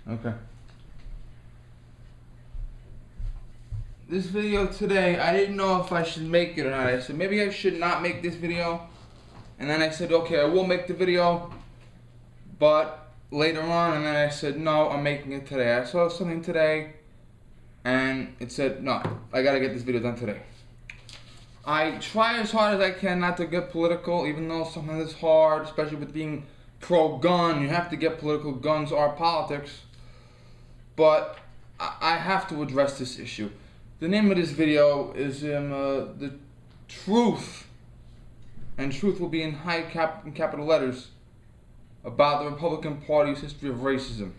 Okay. This video today, I didn't know if I should make it or not. I said maybe I should not make this video. And then I said, okay, I will make the video. But later on, and then I said, no, I'm making it today. I saw something today, and it said, no, I gotta get this video done today. I try as hard as I can not to get political, even though sometimes it's hard, especially with being pro-gun. You have to get political. Guns are politics. But I have to address this issue. The name of this video is the truth, and truth will be in capital letters, about the Republican Party's history of racism.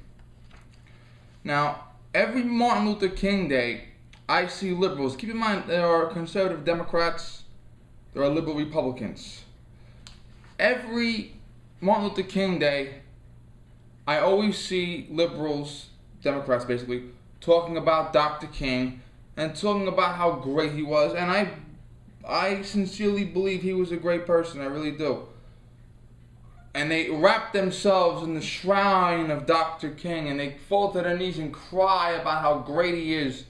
Now, every Martin Luther King Day, I see liberals. Keep in mind, there are conservative Democrats, there are liberal Republicans. Every Martin Luther King Day, I always see liberals, Democrats basically, talking about Dr. King and talking about how great he was. And I sincerely believe he was a great person, I really do. And they wrap themselves in the shroud of Dr. King, and they fall to their knees and cry about how great he is.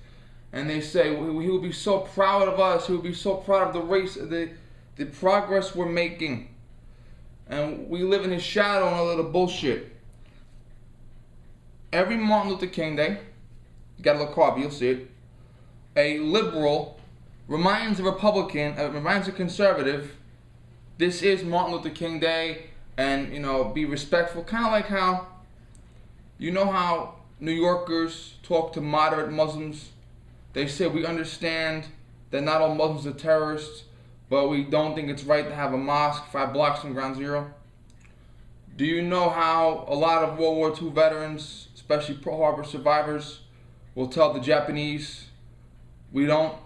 And they say he will be so proud of us, he will be so proud of the race, the progress we're making. And we live in his shadow and a little bullshit. Every Martin Luther King Day, you gotta look hard, you'll see it, a liberal reminds a Republican, reminds a conservative, this is Martin Luther King Day, and, you know, be respectful. Kind of like how, you know how New Yorkers talk to moderate Muslims? They say, we understand that not all Muslims are terrorists, but we don't think it's right to have a mosque 5 blocks from Ground Zero. Do you know how a lot of World War II veterans, especially Pearl Harbor survivors, will tell the Japanese, we don't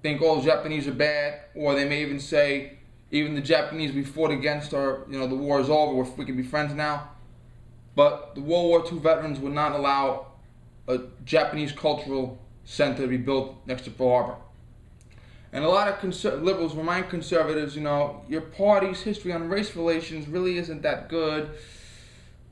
think all Japanese are bad, or they may even say, even the Japanese we fought against are, you know, the war is over, we can be friends now. But the World War II veterans would not allow a Japanese cultural center to be built next to Pearl Harbor. And a lot of liberals remind conservatives, you know, your party's history on race relations really isn't that good.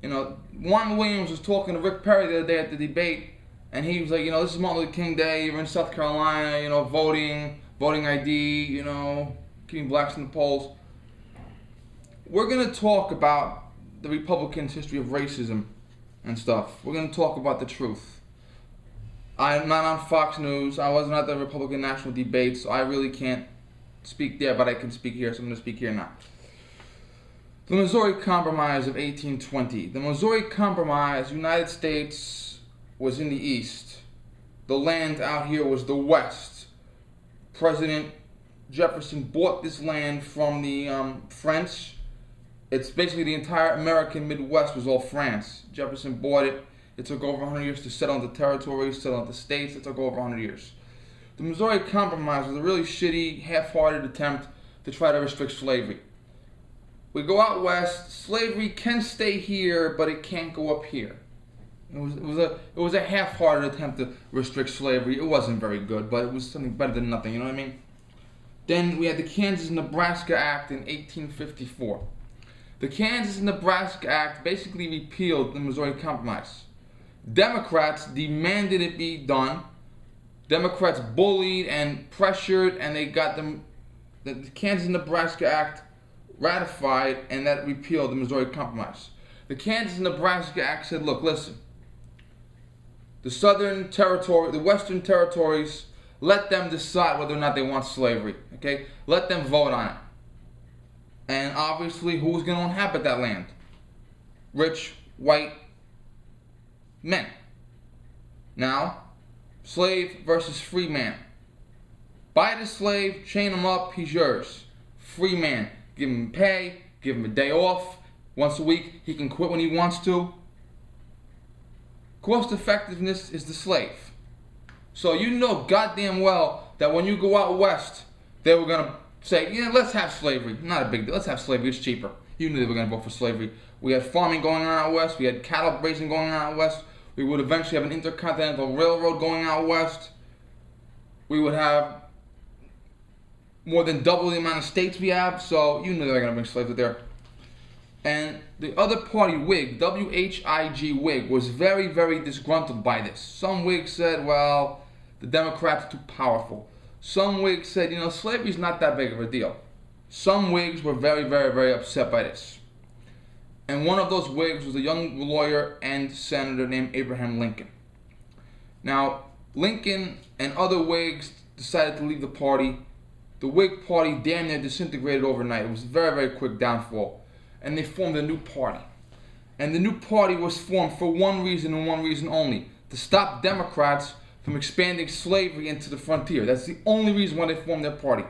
You know, Juan Williams was talking to Rick Perry the other day at the debate, and he was like, you know, this is Martin Luther King Day, you're in South Carolina, you know, voting ID, you know, keeping blacks in the polls. We're going to talk about the Republicans' history of racism and stuff. We're going to talk about the truth. I'm not on Fox News. I wasn't at the Republican National Debate, so I really can't speak there, but I can speak here, so I'm going to speak here now. The Missouri Compromise of 1820. The Missouri Compromise, United States was in the East. The land out here was the West. President Jefferson bought this land from the French. It's basically the entire American Midwest was all France. Jefferson bought it. It took over 100 years to settle into territories, settle into states. It took over 100 years. The Missouri Compromise was a really shitty, half-hearted attempt to try to restrict slavery. We go out west, slavery can stay here, but it can't go up here. It was a half-hearted attempt to restrict slavery. It wasn't very good, but it was something better than nothing, you know what I mean? Then we had the Kansas-Nebraska Act in 1854. The Kansas-Nebraska Act basically repealed the Missouri Compromise. Democrats demanded it be done. Democrats bullied and pressured, and they got the Kansas-Nebraska Act ratified, and that repealed the Missouri Compromise. The Kansas-Nebraska Act said, look, listen, the Southern Territory, the Western Territories, let them decide whether or not they want slavery, okay? Let them vote on it. And obviously, who's going to inhabit that land? Rich, white men. Now, slave versus free man. Buy the slave, chain him up, he's yours. Free man, give him pay, give him a day off. Once a week, he can quit when he wants to. Cost effectiveness is the slave. So you know goddamn well that when you go out west, they were going to say, yeah, let's have slavery. Not a big deal. Let's have slavery. It's cheaper. You knew they were going to vote for slavery. We had farming going on out west. We had cattle raising going on out west. We would eventually have an intercontinental railroad going out west. We would have more than double the amount of states we have. So you knew they were going to bring slaves out there. And the other party, Whig, W-H-I-G, Whig, was very, very disgruntled by this. Some Whigs said, well, the Democrats are too powerful. Some Whigs said, slavery's not that big of a deal. Some Whigs were very, very, very upset by this. And one of those Whigs was a young lawyer and senator named Abraham Lincoln. Now, Lincoln and other Whigs decided to leave the party. The Whig party damn near disintegrated overnight. It was a very, very quick downfall. And they formed a new party. And the new party was formed for one reason and one reason only: to stop Democrats from expanding slavery into the frontier. That's the only reason why they formed their party.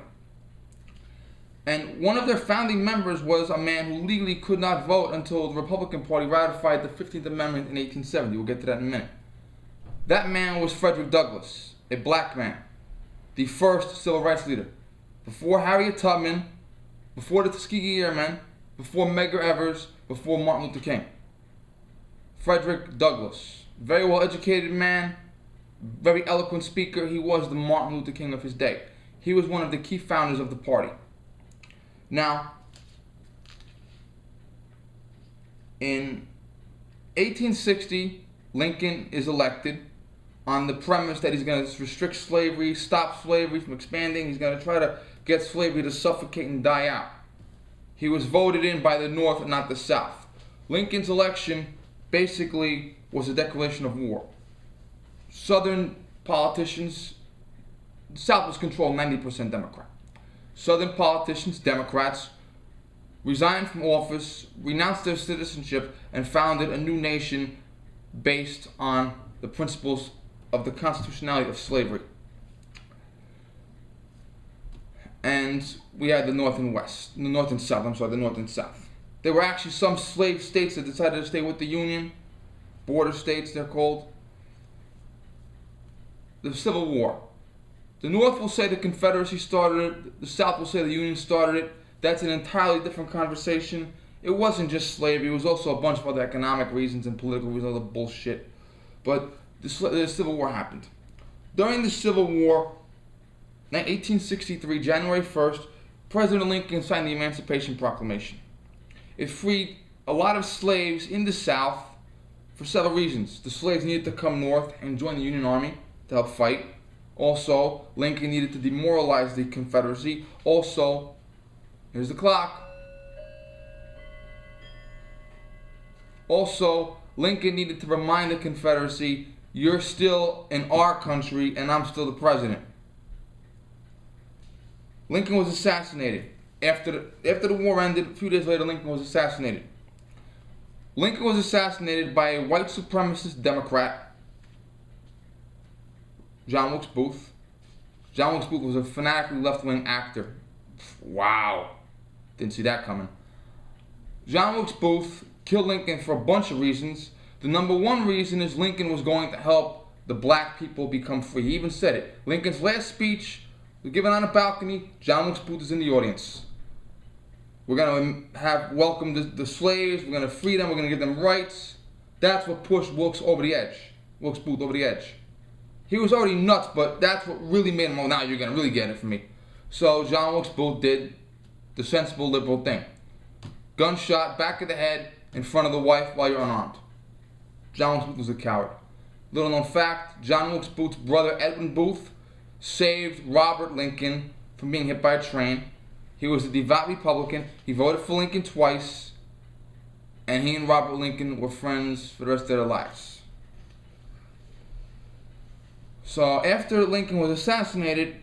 And one of their founding members was a man who legally could not vote until the Republican Party ratified the 15th Amendment in 1870. We'll get to that in a minute. That man was Frederick Douglass, a black man, the first civil rights leader. Before Harriet Tubman, before the Tuskegee Airmen, before Medgar Evers, before Martin Luther King. Frederick Douglass, very well educated man, very eloquent speaker. He was the Martin Luther King of his day. He was one of the key founders of the party. Now, in 1860, Lincoln is elected on the premise that he's going to restrict slavery, stop slavery from expanding. He's going to try to get slavery to suffocate and die out. He was voted in by the North and not the South. Lincoln's election basically was a declaration of war. Southern politicians, the South was controlled 90% Democrat. Southern politicians, Democrats, resigned from office, renounced their citizenship, and founded a new nation based on the principles of the constitutionality of slavery. And we had the North and West, the North and South. There were actually some slave states that decided to stay with the Union, border states they're called. The Civil War. The North will say the Confederacy started it, the South will say the Union started it. That's an entirely different conversation. It wasn't just slavery, it was also a bunch of other economic reasons and political reasons, other bullshit. But the Civil War happened. During the Civil War, 1863, January 1st, President Lincoln signed the Emancipation Proclamation. It freed a lot of slaves in the South for several reasons. The slaves needed to come north and join the Union Army to help fight. Also, Lincoln needed to demoralize the Confederacy. Also, here's the clock. Also, Lincoln needed to remind the Confederacy, you're still in our country and I'm still the president. Lincoln was assassinated. After the war ended, a few days later, Lincoln was assassinated. Lincoln was assassinated by a white supremacist Democrat, John Wilkes Booth. John Wilkes Booth was a fanatically left-wing actor. Wow. Didn't see that coming. John Wilkes Booth killed Lincoln for a bunch of reasons. The number one reason is Lincoln was going to help the black people become free. He even said it. Lincoln's last speech was given on a balcony. John Wilkes Booth is in the audience. We're going to have welcomed the slaves. We're going to free them. We're going to give them rights. That's what pushed Wilkes Booth over the edge. He was already nuts, but that's what really made him, oh, now you're going to really get it from me. So John Wilkes Booth did the sensible liberal thing. Gunshot, back of the head, in front of the wife while you're unarmed. John Wilkes Booth was a coward. Little known fact, John Wilkes Booth's brother Edwin Booth saved Robert Lincoln from being hit by a train. He was a devout Republican. He voted for Lincoln twice. And he and Robert Lincoln were friends for the rest of their lives. So after Lincoln was assassinated,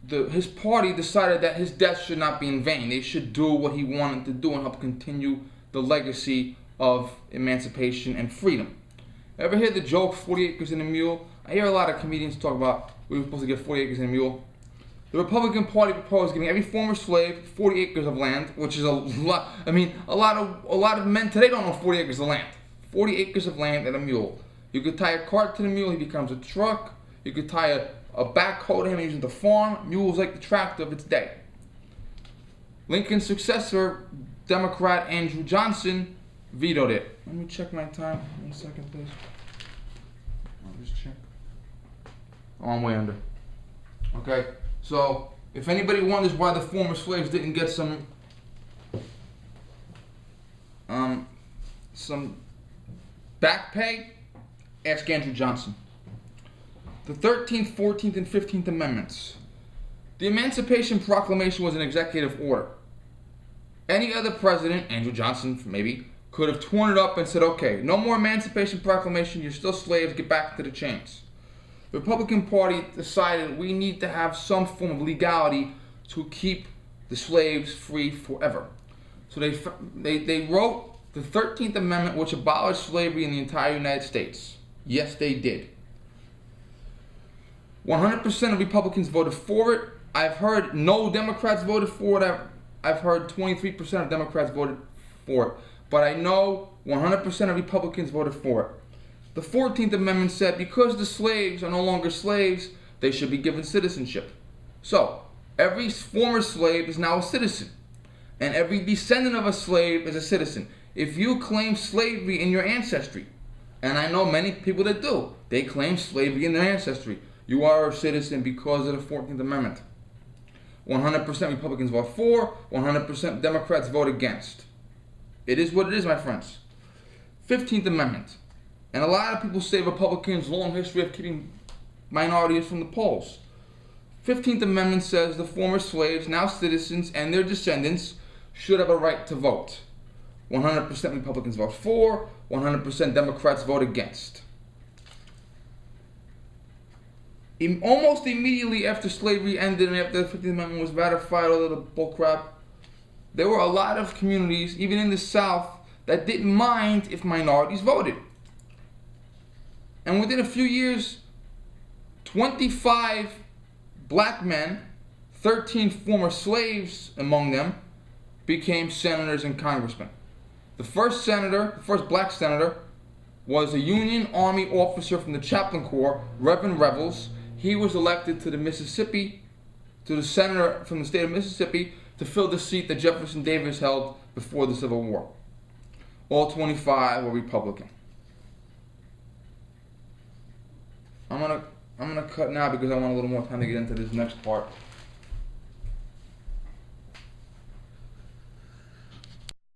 his party decided that his death should not be in vain. They should do what he wanted to do and help continue the legacy of emancipation and freedom. Ever hear the joke, 40 acres and a mule? I hear a lot of comedians talk about we were supposed to get 40 acres and a mule. The Republican Party proposed giving every former slave 40 acres of land, which is a lot. I mean, a lot of men today don't own 40 acres of land. 40 acres of land and a mule. You could tie a cart to the mule, he becomes a truck. You could tie a backhoe to him using the farm. Mule's like the tractor of its day. Lincoln's successor, Democrat Andrew Johnson, vetoed it. Let me check my time. 1 second, please. I'll just check. Oh, I'm way under. Okay, so if anybody wonders why the former slaves didn't get some some back pay, ask Andrew Johnson. The 13th, 14th, and 15th Amendments. The Emancipation Proclamation was an executive order. Any other president, Andrew Johnson maybe, could have torn it up and said, okay, no more Emancipation Proclamation, you're still slaves, get back into the chains. The Republican Party decided we need to have some form of legality to keep the slaves free forever. So they wrote the 13th Amendment, which abolished slavery in the entire United States. Yes, they did. 100% of Republicans voted for it. I've heard no Democrats voted for it. I've heard 23% of Democrats voted for it. But I know 100% of Republicans voted for it. The 14th Amendment said because the slaves are no longer slaves, they should be given citizenship. So, every former slave is now a citizen. And every descendant of a slave is a citizen. If you claim slavery in your ancestry, and I know many people that do, they claim slavery in their ancestry, you are a citizen because of the 14th Amendment. 100% Republicans vote for, 100% Democrats vote against. It is what it is, my friends. 15th Amendment. And a lot of people say Republicans' long history of keeping minorities from the polls. 15th Amendment says the former slaves, now citizens, and their descendants should have a right to vote. 100% Republicans vote for, 100% Democrats vote against. Almost immediately after slavery ended and after the 15th Amendment was ratified, all of the bullcrap, there were a lot of communities, even in the South, that didn't mind if minorities voted. And within a few years, 25 black men, 13 former slaves among them, became senators and congressmen. The first black senator, was a Union Army officer from the Chaplain Corps, Reverend Revels. He was elected to the senator from the state of Mississippi, to fill the seat that Jefferson Davis held before the Civil War. All 25 were Republican. I'm gonna cut now because I want a little more time to get into this next part.